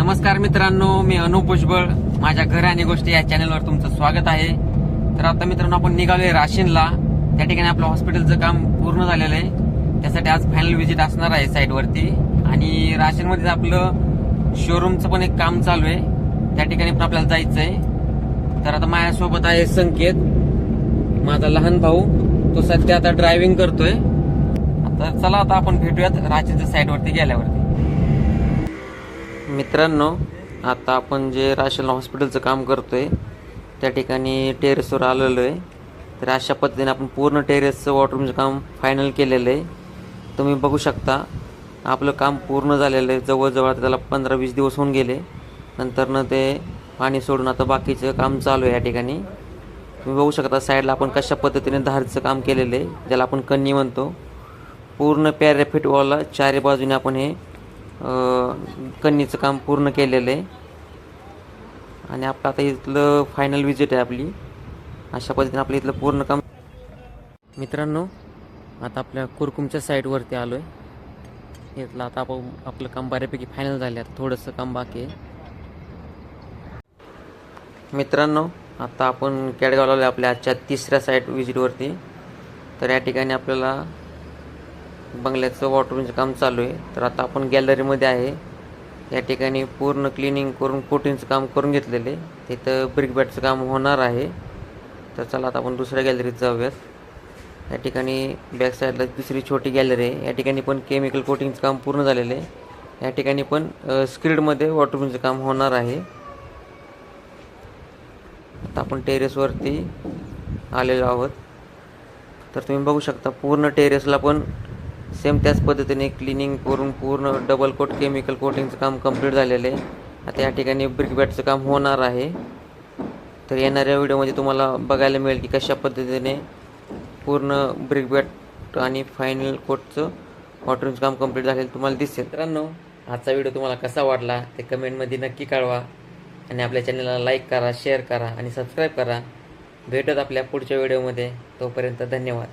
नमस्कार मित्रांनो, मी अनुप भुजबळ. माझ्या घर आणि गोष्टी या चॅनलवर तुमचं स्वागत आहे. तर आता मित्रांनो आपण निघालोय राशीनला. त्या ठिकाणी आपलं हॉस्पिटलचं काम पूर्ण झालेलं आहे. त्यासाठी आज फायनल व्हिजिट असणार आहे साईटवरती. आणि राशीनमध्ये आपलं शोरूमचं पण एक काम चालू आहे. त्या ठिकाणी पण आपल्याला जायचं आहे. तर आता माझ्यासोबत आहे संकेत, माझा लहान भाऊ. तो सध्या आता ड्रायव्हिंग करतोय. तर चला आता आपण भेटूयात राशीनच्या साईटवरती गेल्यावरती. मित्रांनो, आता आपण जे राशन हॉस्पिटलचं काम करतोय त्या ठिकाणी टेरेसवर आलेलो आहे. तर अशा पद्धतीने आपण पूर्ण टेरेसचं वॉटरूमचं काम फायनल केलेलं आहे. तुम्ही बघू शकता आपलं काम पूर्ण झालेलं आहे. जवळजवळ त्याला 15-20 दिवस होऊन गेले. नंतरनं ते पाणी सोडून आता बाकीचं काम चालू आहे. या ठिकाणी तुम्ही बघू शकता साईडला आपण कशा पद्धतीने धारचं काम केलेलं आहे, ज्याला आपण कन्नी म्हणतो. पूर्ण पॅराफिट वॉलला चारी बाजूने आपण हे कन्नीचं काम पूर्ण केलेलं आहे. आणि आपलं आता इथलं फायनल विजिट आहे आपली. अशा पद्धतीने आपलं इथलं पूर्ण काम. मित्रांनो, आता आपल्या कुरकुमच्या साईडवरती आलो आहे. इथलं आता आपण आपलं काम बऱ्यापैकी फायनल झालं. आता थोडंसं काम बाकी आहे. मित्रांनो, आता आपण केडगावला आलो आपल्या आजच्या तिसऱ्या साईट विजिटवरती. तर या ठिकाणी आपल्याला बंगल्याचं वॉटरूमचं काम चालू आहे. तर आता आपण गॅलरीमध्ये आहे. या ठिकाणी पूर्ण क्लिनिंग करून कोटिंगचं काम करून घेतलेले. तिथं ब्रिक बॅटचं काम होणार आहे. तर चला आता आपण दुसऱ्या गॅलरीत जाऊयात. या ठिकाणी बॅक साईडला दुसरी छोटी गॅलरी आहे. या ठिकाणी पण केमिकल कोटिंगचं काम पूर्ण झालेलं आहे. या ठिकाणी पण स्क्रीडमध्ये वॉटरूमचं काम होणार आहे. आता आपण टेरेसवरती आलेलो आहोत. तर तुम्ही बघू शकता पूर्ण टेरेसला पण सेम त्याच पद्धतीने क्लिनिंग करून पूर्ण डबल कोट केमिकल कोटिंगचं काम कंप्लीट झालेलं आहे. आता या ठिकाणी ब्रिक बॅटचं काम होणार आहे. तर येणाऱ्या व्हिडिओमध्ये तुम्हाला बघायला मिळेल की कशा पद्धतीने पूर्ण ब्रिक बॅट आणि फायनल कोटचं वॉटरूमचं काम कंप्लीट झालेलं तुम्हाला दिसेल. मित्रांनो, आजचा व्हिडिओ तुम्हाला कसा वाटला ते कमेंटमध्ये नक्की कळवा. आणि आपल्या चॅनलला लाईक करा, शेअर करा आणि सबस्क्राईब करा. भेटत आपल्या पुढच्या व्हिडिओमध्ये. तोपर्यंत धन्यवाद.